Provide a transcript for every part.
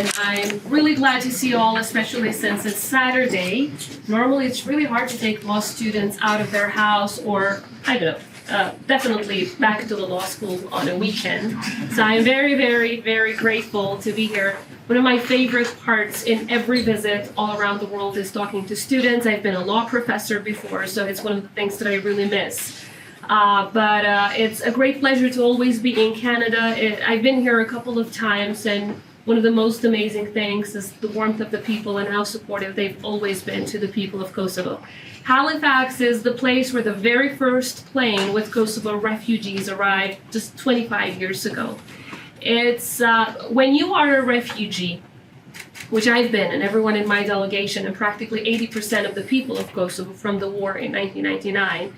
and I'm really glad to see you all, especially since it's Saturday. Normally, it's really hard to take law students out of their house or, I don't know, definitely back to the law school on a weekend. So I'm very, very, very grateful to be here. One of my favorite parts in every visit all around the world is talking to students. I've been a law professor before, so it's one of the things that I really miss. But it's a great pleasure to always be in Canada. I've been here a couple of times, and one of the most amazing things is the warmth of the people and how supportive they've always been to the people of Kosovo. Halifax is the place where the very first plane with Kosovo refugees arrived just 25 years ago. It's when you are a refugee, which I've been, and everyone in my delegation, and practically 80% of the people of Kosovo from the war in 1999,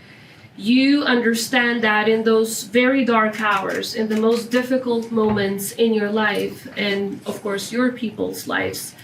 you understand that in those very dark hours, in the most difficult moments in your life, and of course your people's lives,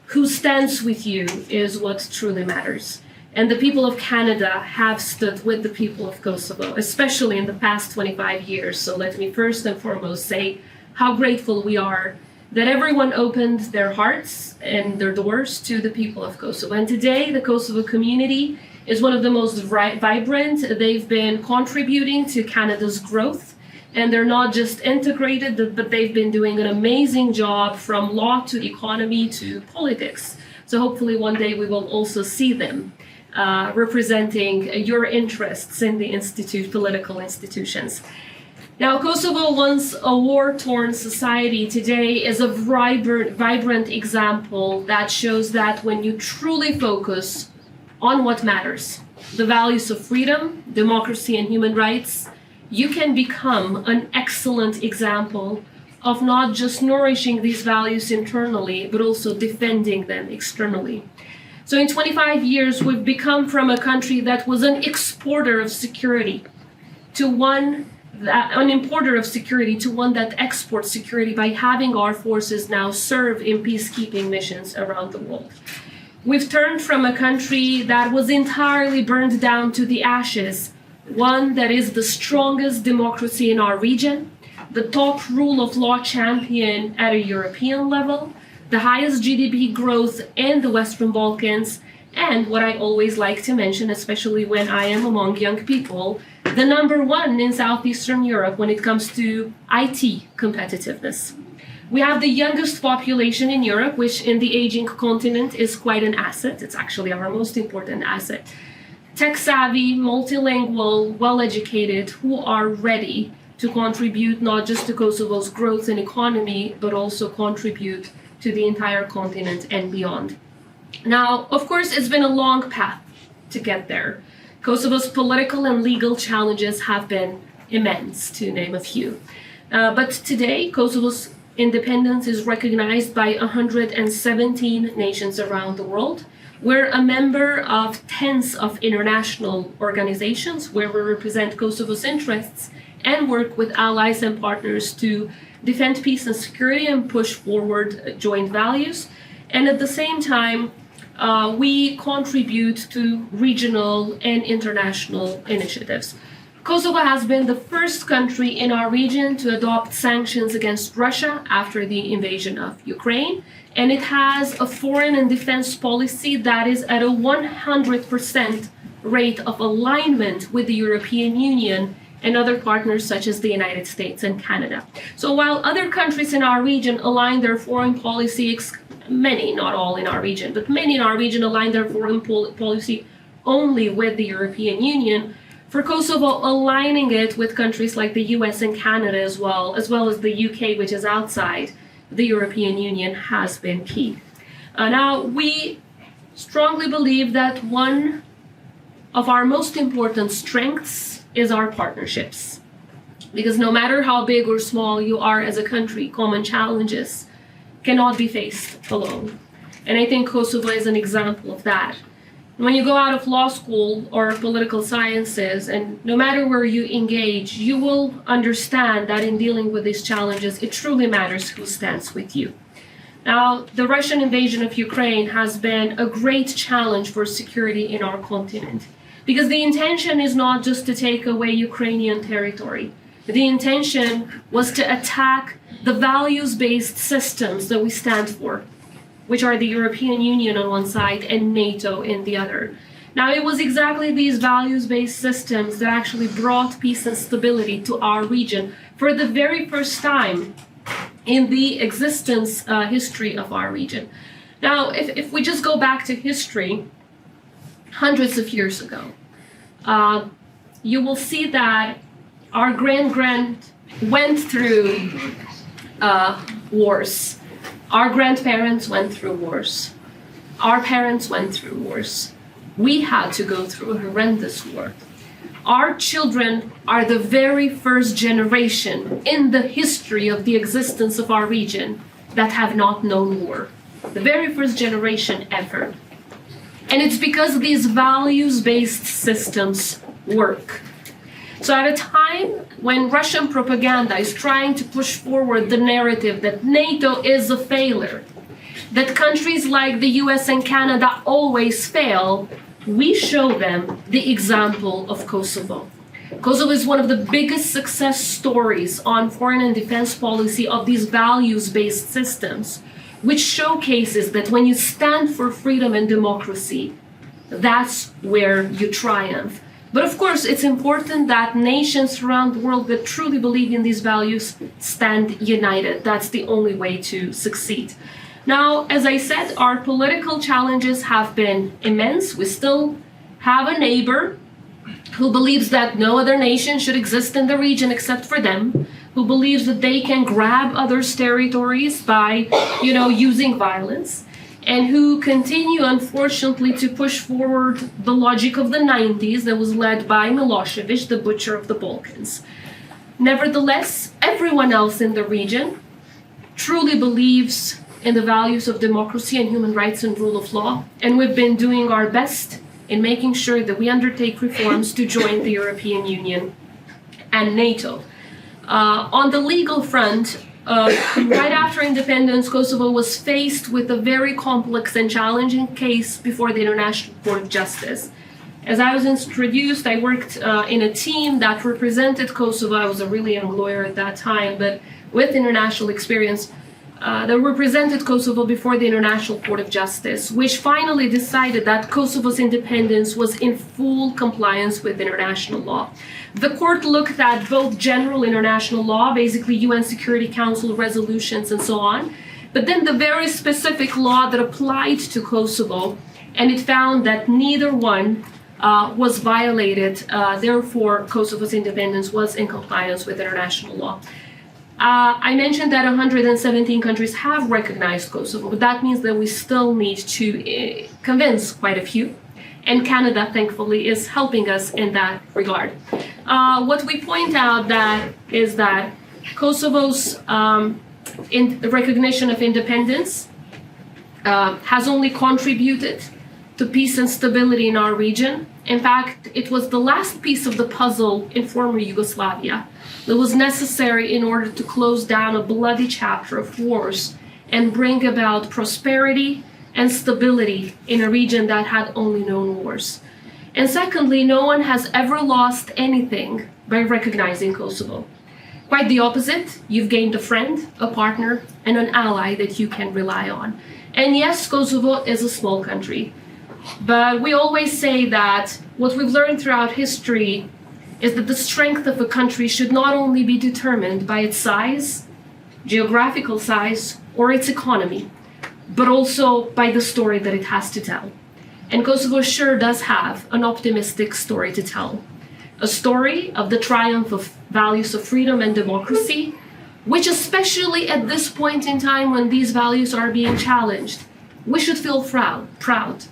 who stands with you is what truly matters. And the people of Canada have stood with the people of Kosovo, especially in the past 25 years. So let me first and foremost say how grateful we are that everyone opened their hearts and their doors to the people of Kosovo. And today, the Kosovo community is one of the most vibrant. They've been contributing to Canada's growth, and they're not just integrated, but they've been doing an amazing job from law to economy to politics. So hopefully one day we will also see them representing your interests in the political institutions. Now, Kosovo, once a war-torn society, today is a vibrant example that shows that when you truly focus on what matters, the values of freedom, democracy, and human rights, you can become an excellent example of not just nourishing these values internally, but also defending them externally. So in 25 years, we've become from a country that was an exporter of security to an importer of security to one that exports security by having our forces now serve in peacekeeping missions around the world. We've turned from a country that was entirely burned down to the ashes, one that is the strongest democracy in our region, the top rule of law champion at a European level, the highest GDP growth in the Western Balkans, and what I always like to mention, especially when I am among young people, the number one in Southeastern Europe when it comes to IT competitiveness. We have the youngest population in Europe, which in the aging continent is quite an asset. It's actually our most important asset. Tech-savvy, multilingual, well-educated, who are ready to contribute not just to Kosovo's growth and economy, but also contribute to the entire continent and beyond. Now, of course, it's been a long path to get there. Kosovo's political and legal challenges have been immense, to name a few. But today, Kosovo's independence is recognized by 117 nations around the world. We're a member of tens of international organizations where we represent Kosovo's interests and work with allies and partners to defend peace and security and push forward joint values. And at the same time, we contribute to regional and international initiatives. Kosovo has been the first country in our region to adopt sanctions against Russia after the invasion of Ukraine, and it has a foreign and defense policy that is at a 100% rate of alignment with the European Union and other partners such as the United States and Canada. So while other countries in our region align their foreign policy, many, not all in our region, but many in our region align their foreign policy only with the European Union, for Kosovo, aligning it with countries like the US and Canada as well as the UK, which is outside the European Union, has been key. Now, we strongly believe that one of our most important strengths is our partnerships. Because no matter how big or small you are as a country, common challenges cannot be faced alone. And I think Kosovo is an example of that. When you go out of law school or political sciences, and no matter where you engage, you will understand that in dealing with these challenges, it truly matters who stands with you. Now, the Russian invasion of Ukraine has been a great challenge for security in our continent, because the intention is not just to take away Ukrainian territory. the intention was to attack the values-based systems that we stand for, which are the European Union on one side and NATO in the other. Now, it was exactly these values-based systems that actually brought peace and stability to our region for the very first time in the existence history of our region. Now, if we just go back to history, hundreds of years ago, you will see that our grand went through wars. Our grandparents went through wars. Our parents went through wars. We had to go through a horrendous war. Our children are the very first generation in the history of the existence of our region that have not known war. The very first generation ever. And it's because these values-based systems work. So at a time when Russian propaganda is trying to push forward the narrative that NATO is a failure, that countries like the US and Canada always fail, we show them the example of Kosovo. Kosovo is one of the biggest success stories on foreign and defense policy of these values-based systems, which showcases that when you stand for freedom and democracy, that's where you triumph. But of course, it's important that nations around the world that truly believe in these values stand united. That's the only way to succeed. Now, as I said, our political challenges have been immense. We still have a neighbor who believes that no other nation should exist in the region except for them, who believes that they can grab others' territories by, using violence, and who continue, unfortunately, to push forward the logic of the 90s that was led by Milosevic, the butcher of the Balkans. Nevertheless, everyone else in the region truly believes in the values of democracy and human rights and rule of law, and we've been doing our best in making sure that we undertake reforms to join the European Union and NATO. On the legal front, right after independence, Kosovo was faced with a very complex and challenging case before the International Court of Justice. As I was introduced, I worked in a team that represented Kosovo. I was a really young lawyer at that time, but with international experience, that represented Kosovo before the International Court of Justice, which finally decided that Kosovo's independence was in full compliance with international law. The court looked at both general international law, basically UN Security Council resolutions and so on, but then the very specific law that applied to Kosovo, and it found that neither one was violated. Therefore, Kosovo's independence was in compliance with international law. I mentioned that 117 countries have recognized Kosovo, but that means that we still need to convince quite a few. And Canada, thankfully, is helping us in that regard. What we point out is that Kosovo's recognition of independence has only contributed to peace and stability in our region. In fact, it was the last piece of the puzzle in former Yugoslavia that was necessary in order to close down a bloody chapter of wars and bring about prosperity and stability in a region that had only known wars. And secondly, no one has ever lost anything by recognizing Kosovo. Quite the opposite, you've gained a friend, a partner, and an ally that you can rely on. And yes, Kosovo is a small country, but we always say that what we've learned throughout history is that the strength of a country should not only be determined by its size, geographical size, or its economy, but also by the story that it has to tell. And Kosovo sure does have an optimistic story to tell. A story of the triumph of values of freedom and democracy, which especially at this point in time when these values are being challenged, we should feel proud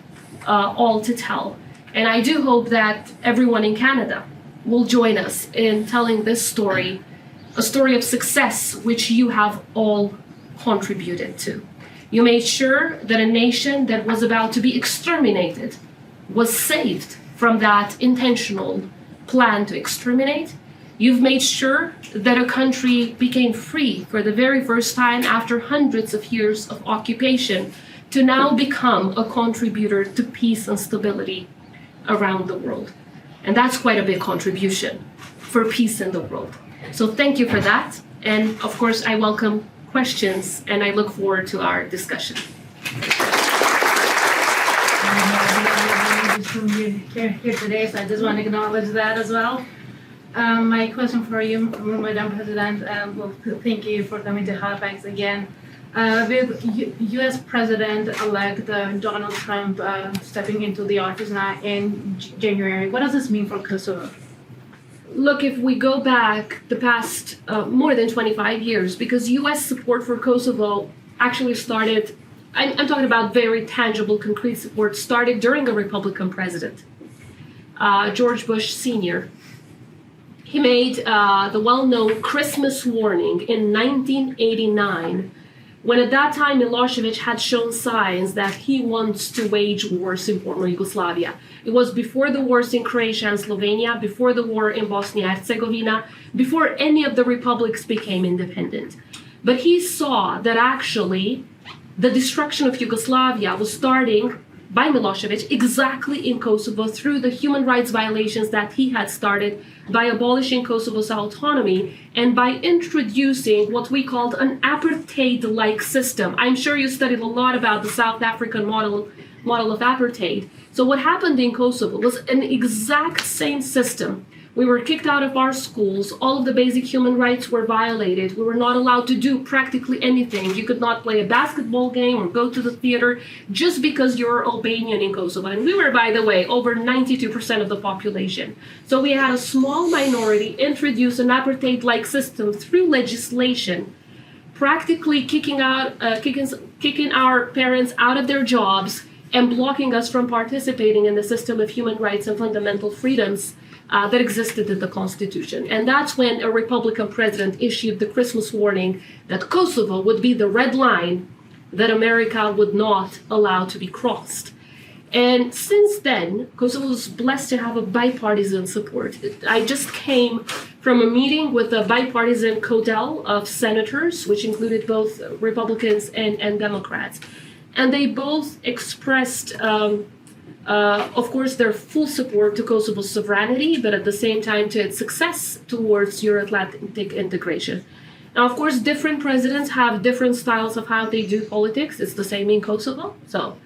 all to tell. And I do hope that everyone in Canada will join us in telling this story, a story of success which you have all contributed to. You made sure that a nation that was about to be exterminated was saved from that intentional plan to exterminate. You've made sure that a country became free for the very first time after hundreds of years of occupation to now become a contributor to peace and stability around the world. And that's quite a big contribution for peace in the world. So thank you for that. And of course, I welcome questions and I look forward to our discussion. Here today, so I just want to acknowledge that as well. My question for you, Madam President, well, thank you for coming to Halifax again. With U.S. President-elect Donald Trump stepping into the office now in January, what does this mean for Kosovo? Look, if we go back the past more than 25 years, because U.S. support for Kosovo actually started, I'm talking about very tangible, concrete support, started during a Republican president, George Bush Sr. He made the well-known Christmas warning in 1989, when at that time Milosevic had shown signs that he wants to wage wars in former Yugoslavia. It was before the wars in Croatia and Slovenia, before the war in Bosnia and Herzegovina, before any of the republics became independent. But he saw that actually the destruction of Yugoslavia was starting by Milosevic exactly in Kosovo through the human rights violations that he had started by abolishing Kosovo's autonomy and by introducing what we called an apartheid-like system. I'm sure you studied a lot about the South African model of apartheid. So what happened in Kosovo was an exact same system. We were kicked out of our schools. All of the basic human rights were violated. We were not allowed to do practically anything. You could not play a basketball game or go to the theater just because you're Albanian in Kosovo. And we were, by the way, over 92% of the population. So we had a small minority introduce an apartheid-like system through legislation, practically kicking our parents out of their jobs and blocking us from participating in the system of human rights and fundamental freedoms that existed in the Constitution. And that's when a Republican president issued the Christmas warning that Kosovo would be the red line that America would not allow to be crossed. And since then, Kosovo was blessed to have a bipartisan support. I just came from a meeting with a bipartisan codel of senators, which included both Republicans and Democrats. And they both expressed of course, their full support to Kosovo's sovereignty, but at the same time to its success towards Euro-Atlantic integration. Now, of course, different presidents have different styles of how they do politics. It's the same in Kosovo. So,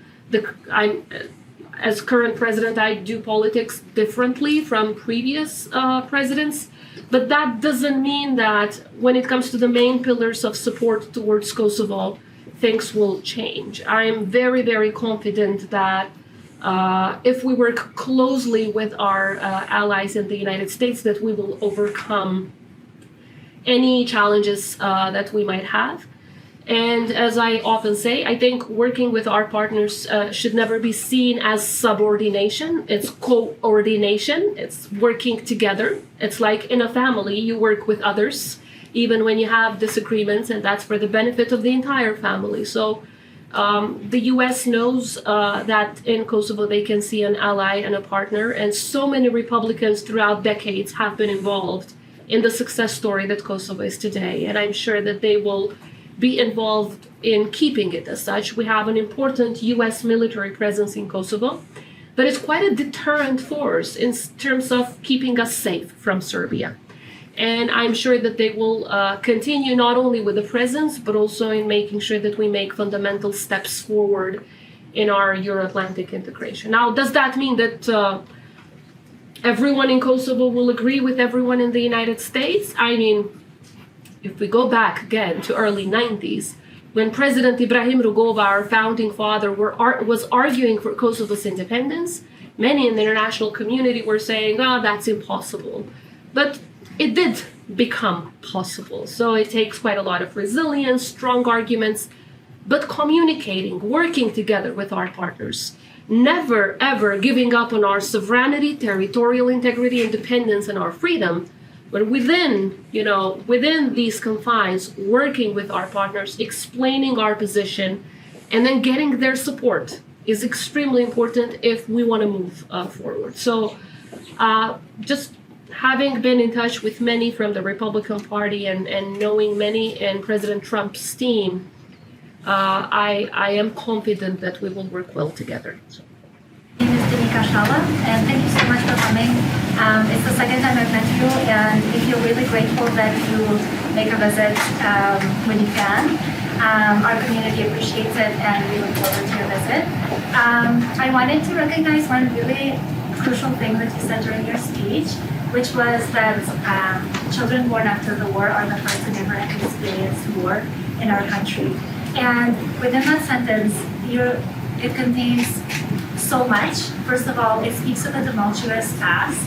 as current president, I do politics differently from previous presidents. But that doesn't mean that when it comes to the main pillars of support towards Kosovo, things will change. I'm very, very confident that if we work closely with our allies in the United States, that we will overcome any challenges that we might have. And as I often say, I think working with our partners should never be seen as subordination. It's coordination. It's working together. It's like in a family, you work with others, even when you have disagreements, and that's for the benefit of the entire family. So the U.S. knows that in Kosovo they can see an ally and a partner, and so many Republicans throughout decades have been involved in the success story that Kosovo is today, and I'm sure that they will be involved in keeping it as such. We have an important U.S. military presence in Kosovo, but it's quite a deterrent force in terms of keeping us safe from Serbia. And I'm sure that they will continue not only with the presence, but also in making sure that we make fundamental steps forward in our Euro-Atlantic integration. Now, does that mean that everyone in Kosovo will agree with everyone in the United States? I mean, if we go back again to early 90s, when President Ibrahim Rugova, our founding father, was arguing for Kosovo's independence, many in the international community were saying, oh, that's impossible. But it did become possible. So it takes quite a lot of resilience, strong arguments, but communicating, working together with our partners, never, ever giving up on our sovereignty, territorial integrity, independence, and our freedom, but within these confines, working with our partners, explaining our position, and then getting their support is extremely important if we want to move forward. So just having been in touch with many from the Republican Party and knowing many in President Trump's team, I am confident that we will work well together. My name is Danica Shala, and thank you so much for coming It's the second time I've met you, and we feel really grateful that you make a visit when you can. Our community appreciates it, and we look forward to your visit. I wanted to recognize one really crucial thing that you said during your speech, which was that children born after the war are the first to never experience war in our country. And within that sentence, it contains so much. First of all, it speaks to the tumultuous past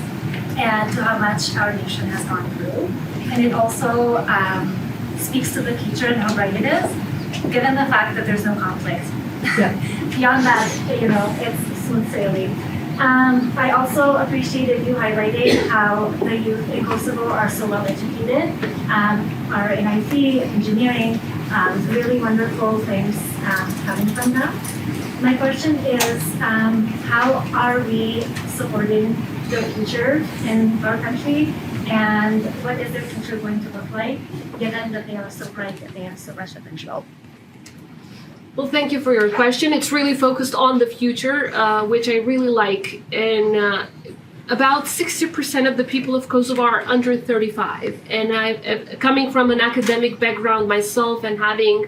and to how much our nation has gone through. And it also speaks to the future and how bright it is, given the fact that there's no conflict. Yeah. Beyond that, it's smooth sailing. I also appreciated you highlighting how the youth in Kosovo are so well educated, are in IT, engineering, really wonderful things coming from that. My question is, how are we supporting their future in our country, and what is their future going to look like, given that they are so bright and they have so much potential? Well, thank you for your question. It's really focused on the future, which I really like. And about 60% of the people of Kosovo are under 35. And coming from an academic background myself and having,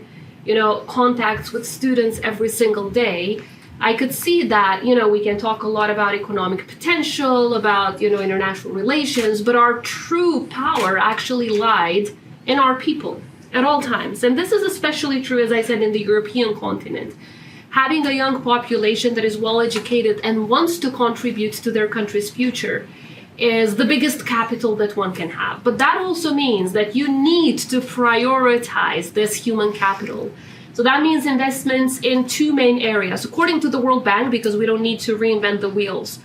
contacts with students every single day, I could see that, we can talk a lot about economic potential, about, international relations, but our true power actually lied in our people at all times. And this is especially true, as I said, in the European continent. Having a young population that is well educated and wants to contribute to their country's future is the biggest capital that one can have. But that also means that you need to prioritize this human capital. So that means investments in two main areas. According to the World Bank, because we don't need to reinvent the wheels,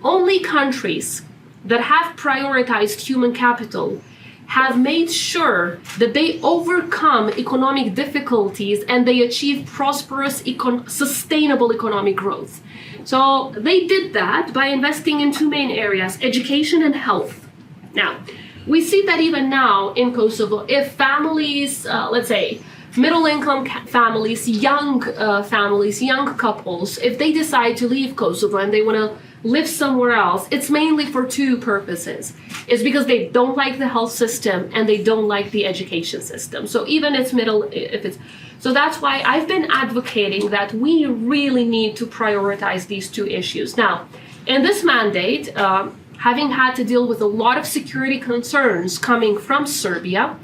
only countries that have prioritized human capital have made sure that they overcome economic difficulties and they achieve prosperous, sustainable economic growth. So they did that by investing in two main areas, education and health. Now, we see that even now in Kosovo, if families, let's say, middle-income families, young couples, if they decide to leave Kosovo and they want to live somewhere else, it's mainly for two purposes. It's because they don't like the health system and they don't like the education system. So even so that's why I've been advocating that we really need to prioritize these two issues. Now, in this mandate, having had to deal with a lot of security concerns coming from Serbia,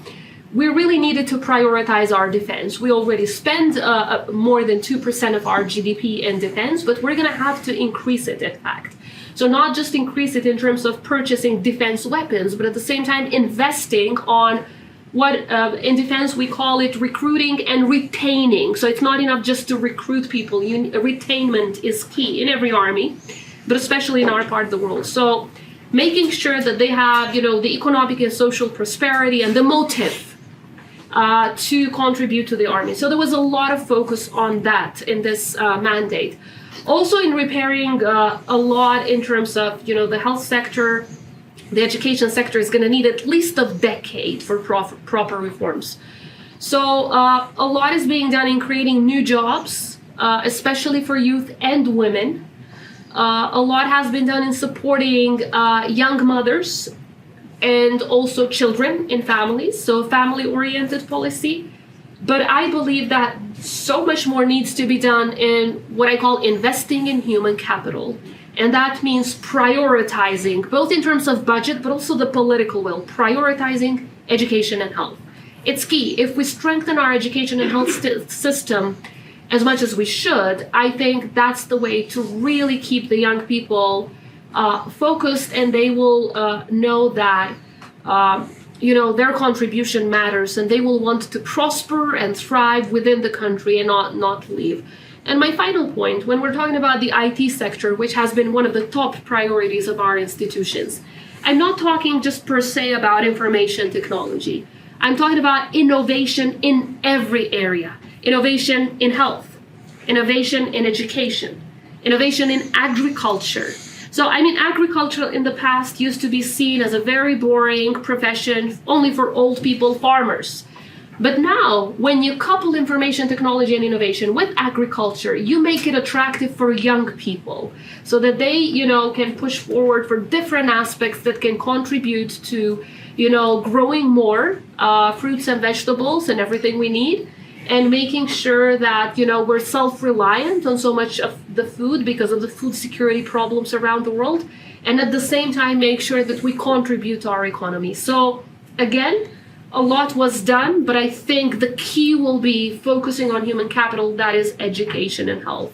we really needed to prioritize our defense. We already spend more than 2% of our GDP in defense, but we're going to have to increase it, in fact. So not just increase it in terms of purchasing defense weapons, but at the same time investing on what in defense we call it recruiting and retaining. So it's not enough just to recruit people. Retainment is key in every army, but especially in our part of the world. So making sure that they have, the economic and social prosperity and the motive to contribute to the army. So there was a lot of focus on that in this mandate. Also in repairing a lot in terms of, the health sector, the education sector is going to need at least a decade for proper reforms. So a lot is being done in creating new jobs, especially for youth and women. A lot has been done in supporting young mothers and also children in families, so family-oriented policy. But I believe that so much more needs to be done in what I call investing in human capital. And that means prioritizing, both in terms of budget, but also the political will, prioritizing education and health. It's key. If we strengthen our education and health system as much as we should, I think that's the way to really keep the young people focused, and they will know that their contribution matters, and they will want to prosper and thrive within the country and not leave. And my final point, when we're talking about the IT sector, which has been one of the top priorities of our institutions, I'm not talking just per se about information technology. I'm talking about innovation in every area. Innovation in health, innovation in education, innovation in agriculture. So, agriculture in the past used to be seen as a very boring profession, only for old people, farmers. But now, when you couple information technology and innovation with agriculture, you make it attractive for young people so that they, can push forward for different aspects that can contribute to, growing more fruits and vegetables and everything we need, and making sure that, we're self-reliant on so much of the food because of the food security problems around the world, and at the same time make sure that we contribute to our economy. So again, a lot was done, but I think the key will be focusing on human capital, that is education and health.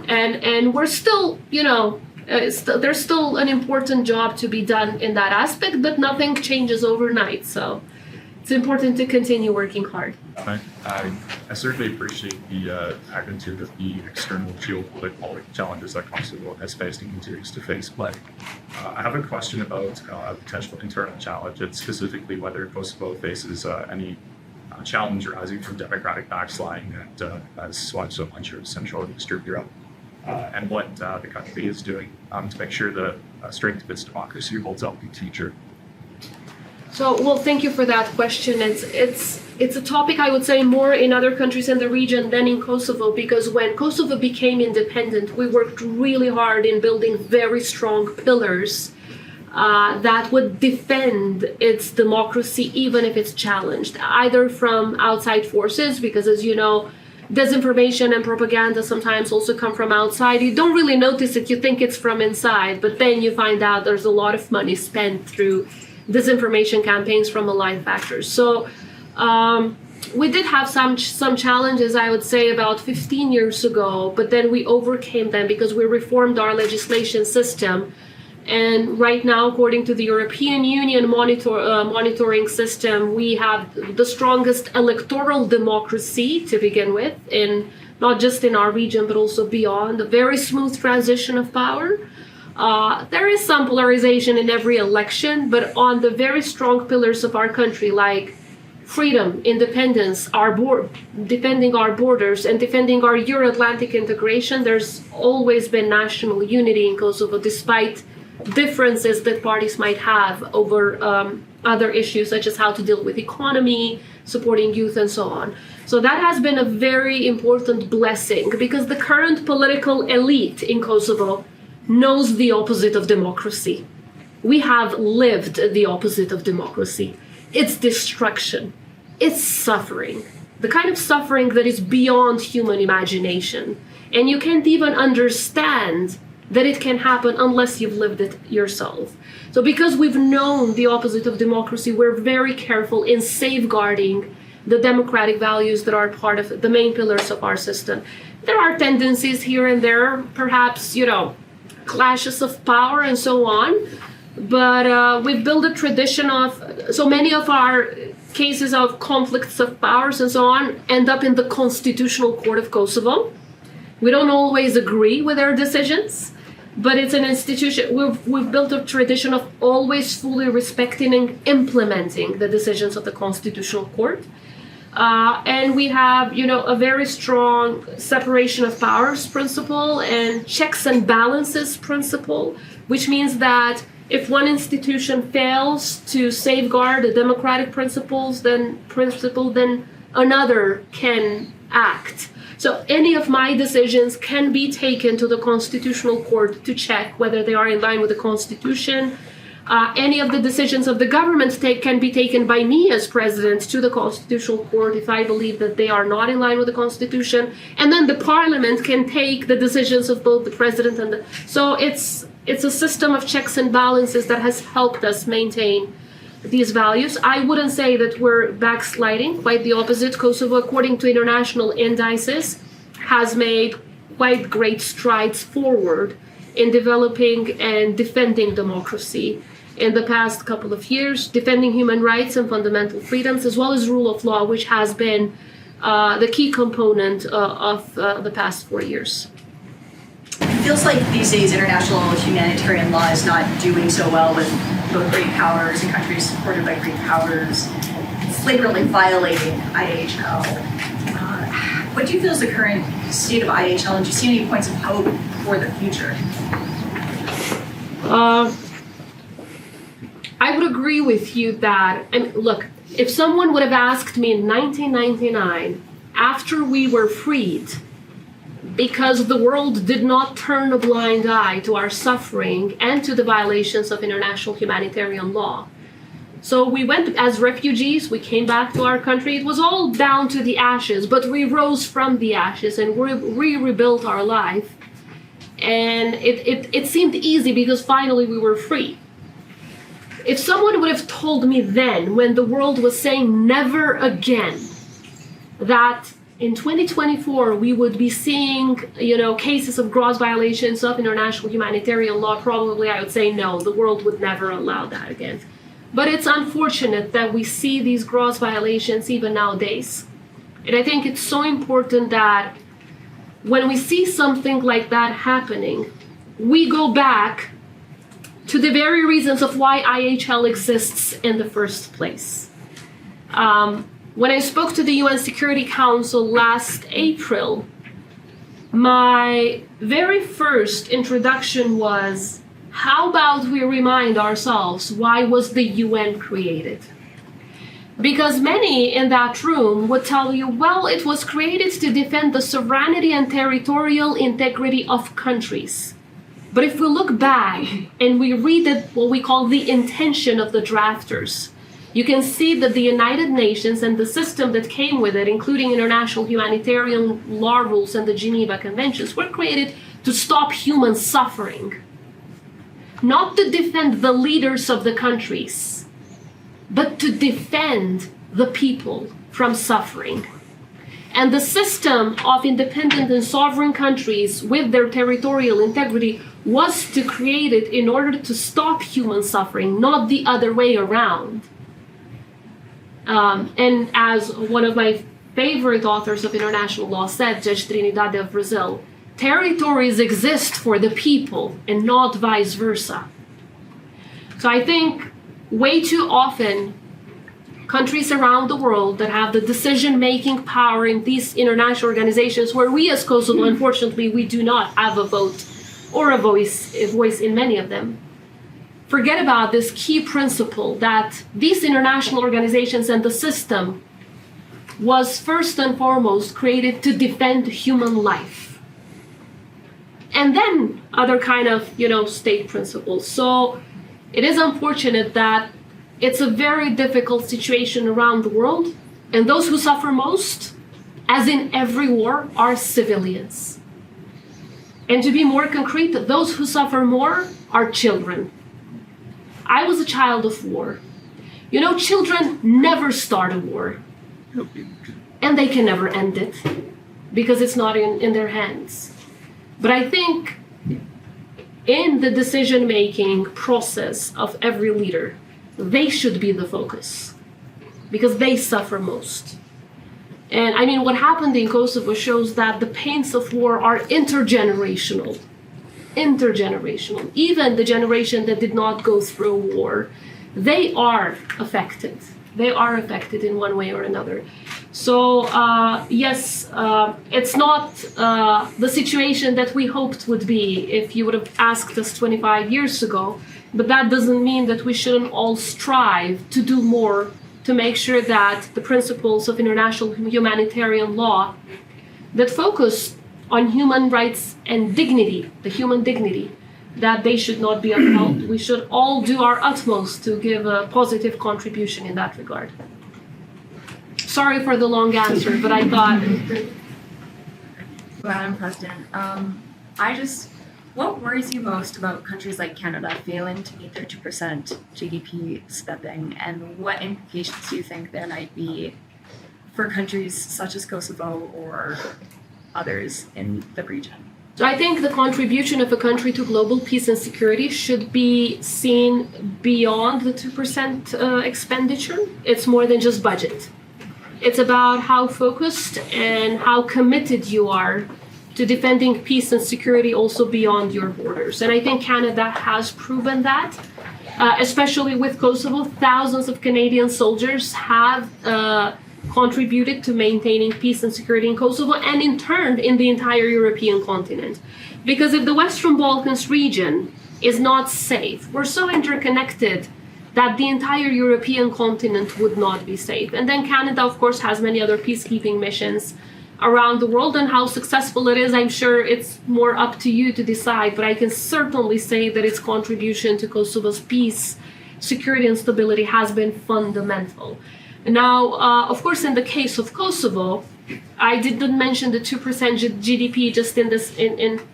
And we're still, there's still an important job to be done in that aspect, but nothing changes overnight. So it's important to continue working hard. I certainly appreciate the magnitude of the external geopolitical challenges that Kosovo has faced and continues to face. But I have a question about a potential internal challenge, and specifically whether Kosovo faces any challenge arising from democratic backsliding that has swept so much of Central and Eastern Europe, and what the country is doing to make sure the strength of its democracy holds up in the future. So, well, thank you for that question. It's a topic, I would say, more in other countries in the region than in Kosovo, because when Kosovo became independent, we worked really hard in building very strong pillars that would defend its democracy, even if it's challenged, either from outside forces, because as you know, disinformation and propaganda sometimes also come from outside. You don't really notice it, you think it's from inside, but then you find out there's a lot of money spent through disinformation campaigns from aligned factors. So we did have some challenges, I would say, about 15 years ago, but then we overcame them because we reformed our legislation system. And right now, according to the European Union monitoring system, we have the strongest electoral democracy to begin with, in not just in our region, but also beyond, a very smooth transition of power. There is some polarization in every election, but on the very strong pillars of our country, like freedom, independence, defending our borders, and defending our Euro-Atlantic integration, there's always been national unity in Kosovo, despite differences that parties might have over other issues, such as how to deal with economy, supporting youth, and so on. So that has been a very important blessing, because the current political elite in Kosovo knows the opposite of democracy. We have lived the opposite of democracy. It's destruction. It's suffering. The kind of suffering that is beyond human imagination. And you can't even understand that it can happen unless you've lived it yourself. So because we've known the opposite of democracy, we're very careful in safeguarding the democratic values that are part of the main pillars of our system. There are tendencies here and there, perhaps, clashes of power and so on, but we've built a tradition of, so many of our cases of conflicts of powers and so on end up in the Constitutional Court of Kosovo. We don't always agree with their decisions, but it's an institution. We've built a tradition of always fully respecting and implementing the decisions of the Constitutional Court. And we have, a very strong separation of powers principle and checks and balances principle, which means that if one institution fails to safeguard the democratic principles, then another can act. So any of my decisions can be taken to the Constitutional Court to check whether they are in line with the Constitution. Any of the decisions of the government can be taken by me as president to the Constitutional Court if I believe that they are not in line with the Constitution. And then the Parliament can take the decisions of both the president and so it's a system of checks and balances that has helped us maintain these values. I wouldn't say that we're backsliding, quite the opposite. Kosovo, according to international indices, has made quite great strides forward in developing and defending democracy in the past couple of years, defending human rights and fundamental freedoms, as well as rule of law, which has been the key component of the past 4 years. It feels like these days international humanitarian law is not doing so well with both great powers and countries supported by great powers flagrantly violating IHL. What do you feel is the current state of IHL, and do you see any points of hope for the future? I would agree with you that, look, If someone would have asked me in 1999, after we were freed, because the world did not turn a blind eye to our suffering and to the violations of international humanitarian law. So we went as refugees, we came back to our country. It was all down to the ashes, but we rose from the ashes and we rebuilt our life. And it seemed easy because finally we were free. If someone would have told me then, when the world was saying never again, that in 2024 we would be seeing, cases of gross violations of international humanitarian law, probably I would say no, the world would never allow that again. But it's unfortunate that we see these gross violations even nowadays. And I think it's so important that when we see something like that happening, we go back to the very reasons of why IHL exists in the first place. When I spoke to the UN Security Council last April, my very first introduction was, how about we remind ourselves why was the UN created? Because many in that room would tell you, well, it was created to defend the sovereignty and territorial integrity of countries. But if we look back and we read what we call the intention of the drafters, you can see that the United Nations and the system that came with it, including international humanitarian law rules and the Geneva Conventions, were created to stop human suffering. Not to defend the leaders of the countries, but to defend the people from suffering. And the system of independent and sovereign countries with their territorial integrity was to create it in order to stop human suffering, not the other way around. And as one of my favorite authors of international law said, Judge Trinidad of Brazil, territories exist for the people and not vice versa. So I think way too often, countries around the world that have the decision-making power in these international organizations, where we as Kosovo, unfortunately, we do not have a vote or a voice in many of them, forget about this key principle that these international organizations and the system was first and foremost created to defend human life. And then other kind of, state principles. So it is unfortunate that it's a very difficult situation around the world, and those who suffer most, as in every war, are civilians. And to be more concrete, those who suffer more are children. I was a child of war. Children never start a war, and they can never end it because it's not in their hands. But I think in the decision-making process of every leader, they should be the focus because they suffer most. And what happened in Kosovo shows that the pains of war are intergenerational. Even the generation that did not go through a war, they are affected. They are affected in one way or another. So yes, it's not the situation that we hoped would be if you would have asked us 25 years ago, but that doesn't mean that we shouldn't all strive to do more to make sure that the principles of international humanitarian law that focus on human rights and dignity, the human dignity, that they should not be upheld. We should all do our utmost to give a positive contribution in that regard. Sorry for the long answer, but I thought... Madam President, what worries you most about countries like Canada failing to meet their 2% GDP spending, and what implications do you think there might be for countries such as Kosovo or others in the region? So I think the contribution of a country to global peace and security should be seen beyond the 2% expenditure. It's more than just budget. It's about how focused and how committed you are to defending peace and security also beyond your borders. And I think Canada has proven that, especially with Kosovo. Thousands of Canadian soldiers have contributed to maintaining peace and security in Kosovo, and in turn in the entire European continent. Because if the Western Balkans region is not safe, we're so interconnected that the entire European continent would not be safe. And then Canada, of course, has many other peacekeeping missions around the world, and how successful it is, I'm sure it's more up to you to decide, but I can certainly say that its contribution to Kosovo's peace, security, and stability has been fundamental. Now, of course, in the case of Kosovo, I did not mention the 2% GDP just in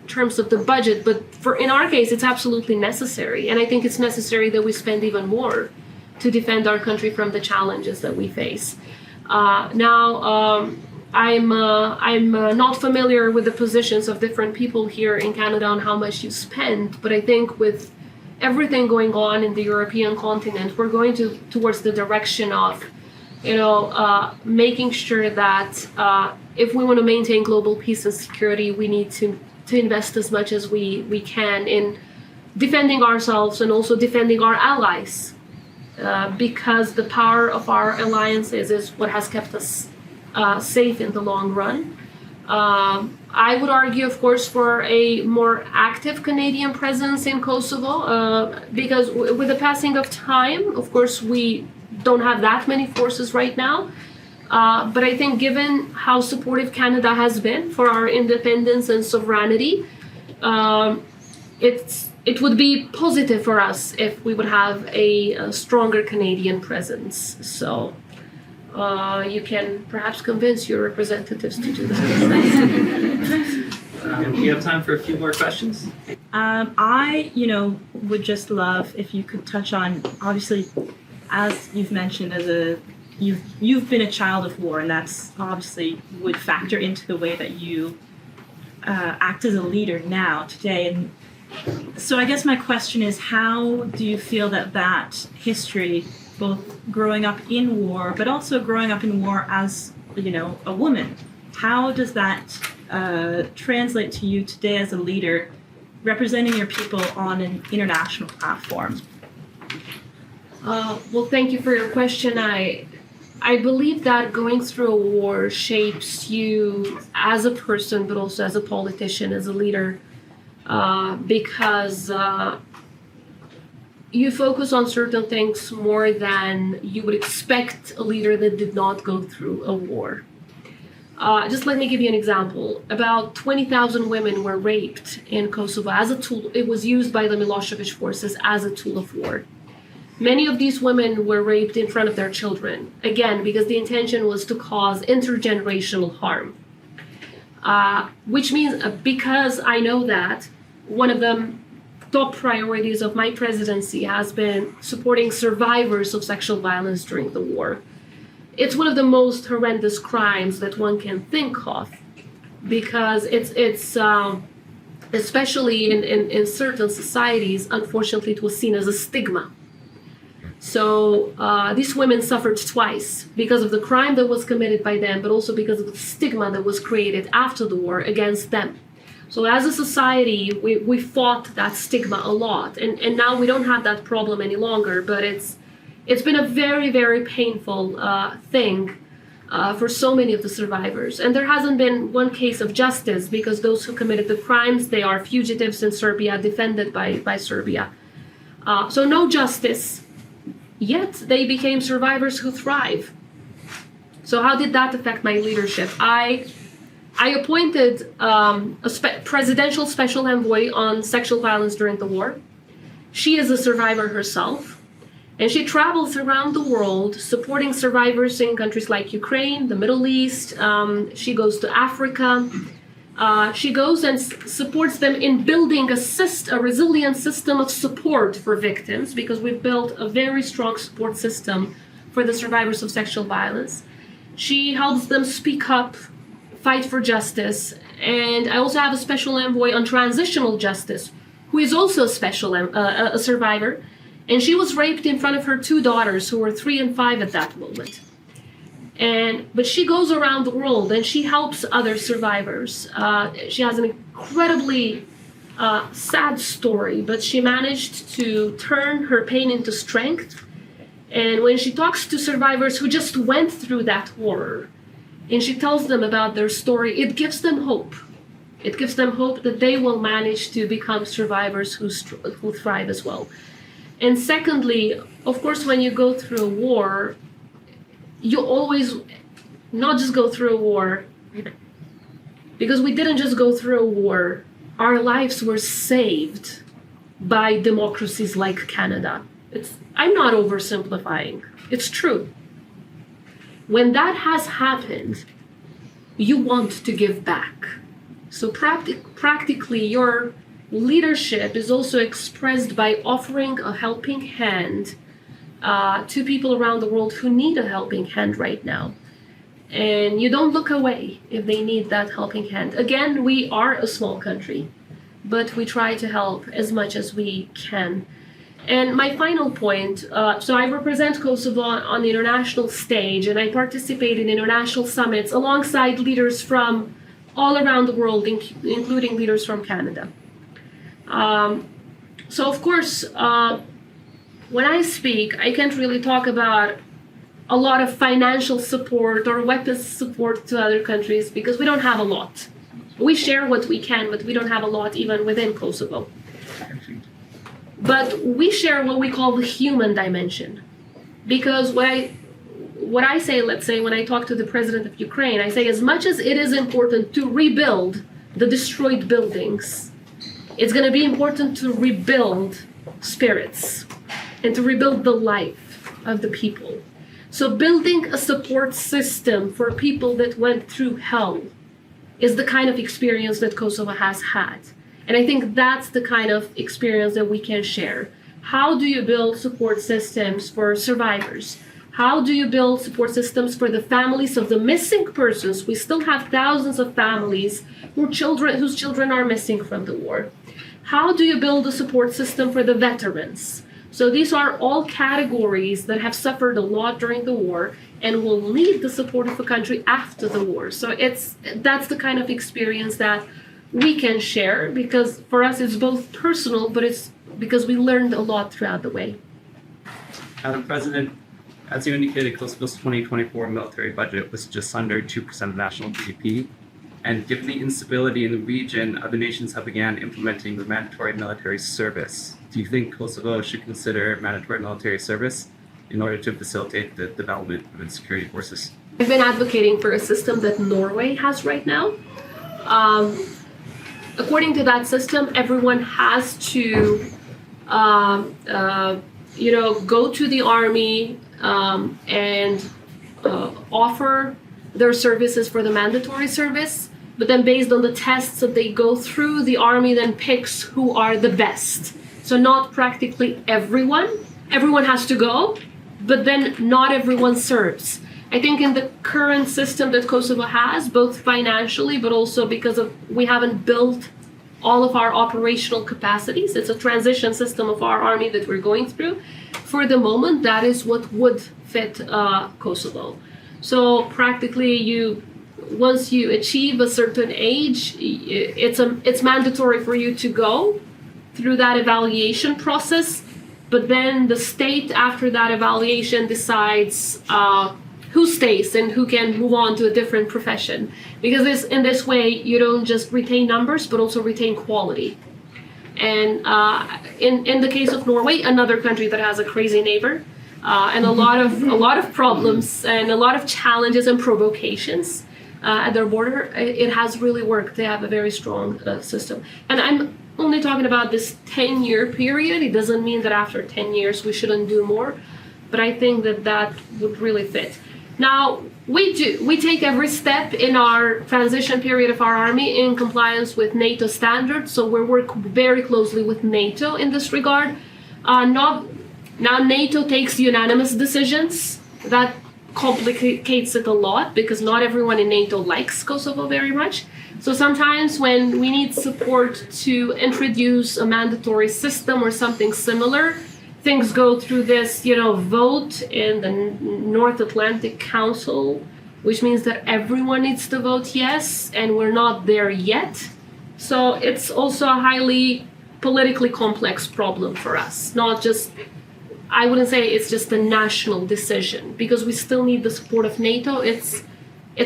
terms of the budget, but in our case, it's absolutely necessary, and I think it's necessary that we spend even more to defend our country from the challenges that we face. I'm not familiar with the positions of different people here in Canada on how much you spend, but I think with everything going on in the European continent, we're going towards the direction of, making sure that if we want to maintain global peace and security, we need to invest as much as we can in defending ourselves and also defending our allies, because the power of our alliances is what has kept us safe in the long run. I would argue, of course, for a more active Canadian presence in Kosovo, because with the passing of time, of course, we don't have that many forces right now. But I think given how supportive Canada has been for our independence and sovereignty, it would be positive for us if we would have a stronger Canadian presence. So you can perhaps convince your representatives to do that. We have time for a few more questions. I would just love if you could touch on, obviously, as you've mentioned, you've been a child of war, and that's obviously would factor into the way that you act as a leader now today. And so I guess my question is, how do you feel that history, both growing up in war, but also growing up in war as, a woman, how does that translate to you today as a leader, representing your people on an international platform? Well, thank you for your question. I believe that going through a war shapes you as a person, but also as a politician, as a leader, because you focus on certain things more than you would expect a leader that did not go through a war. Just let me give you an example. About 20,000 women were raped in Kosovo as a tool. It was used by the Milosevic forces as a tool of war. Many of these women were raped in front of their children, again, because the intention was to cause intergenerational harm. Which means, because I know that, one of the top priorities of my presidency has been supporting survivors of sexual violence during the war. It's one of the most horrendous crimes that one can think of, because it's especially in certain societies, unfortunately, it was seen as a stigma. So these women suffered twice because of the crime that was committed by them, but also because of the stigma that was created after the war against them. So as a society, we fought that stigma a lot, and now we don't have that problem any longer, but it's been a very, very painful thing for so many of the survivors. And there hasn't been one case of justice, because those who committed the crimes, they are fugitives in Serbia, defended by Serbia. So no justice. Yet they became survivors who thrive. So how did that affect my leadership? I appointed a presidential special envoy on sexual violence during the war. She is a survivor herself, and she travels around the world supporting survivors in countries like Ukraine, the Middle East. She goes to Africa. She goes and supports them in building a resilient system of support for victims, because we've built a very strong support system for the survivors of sexual violence. She helps them speak up, fight for justice. And I also have a special envoy on transitional justice, who is also a survivor. And she was raped in front of her two daughters, who were 3 and 5 at that moment. But she goes around the world and she helps other survivors. She has an incredibly sad story, but she managed to turn her pain into strength. And when she talks to survivors who just went through that horror, and she tells them about their story, it gives them hope. It gives them hope that they will manage to become survivors who thrive as well. And secondly, of course, when you go through a war, you always not just go through a war, because we didn't just go through a war. Our lives were saved by democracies like Canada. I'm not oversimplifying. It's true. When that has happened, you want to give back. So practically, your leadership is also expressed by offering a helping hand to people around the world who need a helping hand right now. And you don't look away if they need that helping hand. Again, we are a small country, but we try to help as much as we can. And my final point, so I represent Kosovo on the international stage, and I participate in international summits alongside leaders from all around the world, including leaders from Canada. So of course, when I speak, I can't really talk about a lot of financial support or weapons support to other countries because we don't have a lot. We share what we can, but we don't have a lot even within Kosovo. But we share what we call the human dimension. Because what I say, let's say, when I talk to the president of Ukraine, I say as much as it is important to rebuild the destroyed buildings, it's going to be important to rebuild spirits and to rebuild the life of the people. So building a support system for people that went through hell is the kind of experience that Kosovo has had. And I think that's the kind of experience that we can share. How do you build support systems for survivors? How do you build support systems for the families of the missing persons? We still have thousands of families whose children are missing from the war. How do you build a support system for the veterans? So these are all categories that have suffered a lot during the war and will need the support of the country after the war. So that's the kind of experience that we can share, because for us it's both personal, but it's because we learned a lot throughout the way. Madam President, as you indicated, Kosovo's 2024 military budget was just under 2% of national GDP. And given the instability in the region, other nations have began implementing the mandatory military service. Do you think Kosovo should consider mandatory military service in order to facilitate the development of its security forces? I've been advocating for a system that Norway has right now. According to that system, everyone has to, go to the army and offer their services for the mandatory service. But then based on the tests that they go through, the army then picks who are the best. So not practically everyone. Everyone has to go, but then not everyone serves. I think in the current system that Kosovo has, both financially, but also because we haven't built all of our operational capacities. It's a transition system of our army that we're going through. For the moment, that is what would fit Kosovo. So practically once you achieve a certain age, it's mandatory for you to go through that evaluation process, but then the state after that evaluation decides who stays and who can move on to a different profession. Because in this way, you don't just retain numbers, but also retain quality. And in the case of Norway, another country that has a crazy neighbor, and a lot of problems and a lot of challenges and provocations at their border, it has really worked. They have a very strong system. And I'm only talking about this 10-year period. It doesn't mean that after 10 years we shouldn't do more, but I think that would really fit. Now, we take every step in our transition period of our army in compliance with NATO standards, so we work very closely with NATO in this regard. Now NATO takes unanimous decisions. That complicates it a lot because not everyone in NATO likes Kosovo very much. So sometimes when we need support to introduce a mandatory system or something similar, things go through this, vote in the North Atlantic Council, which means that everyone needs to vote yes, and we're not there yet. So it's also a highly politically complex problem for us, not just, I wouldn't say it's just a national decision, because we still need the support of NATO. It's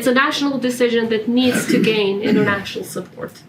a national decision that needs to gain international support.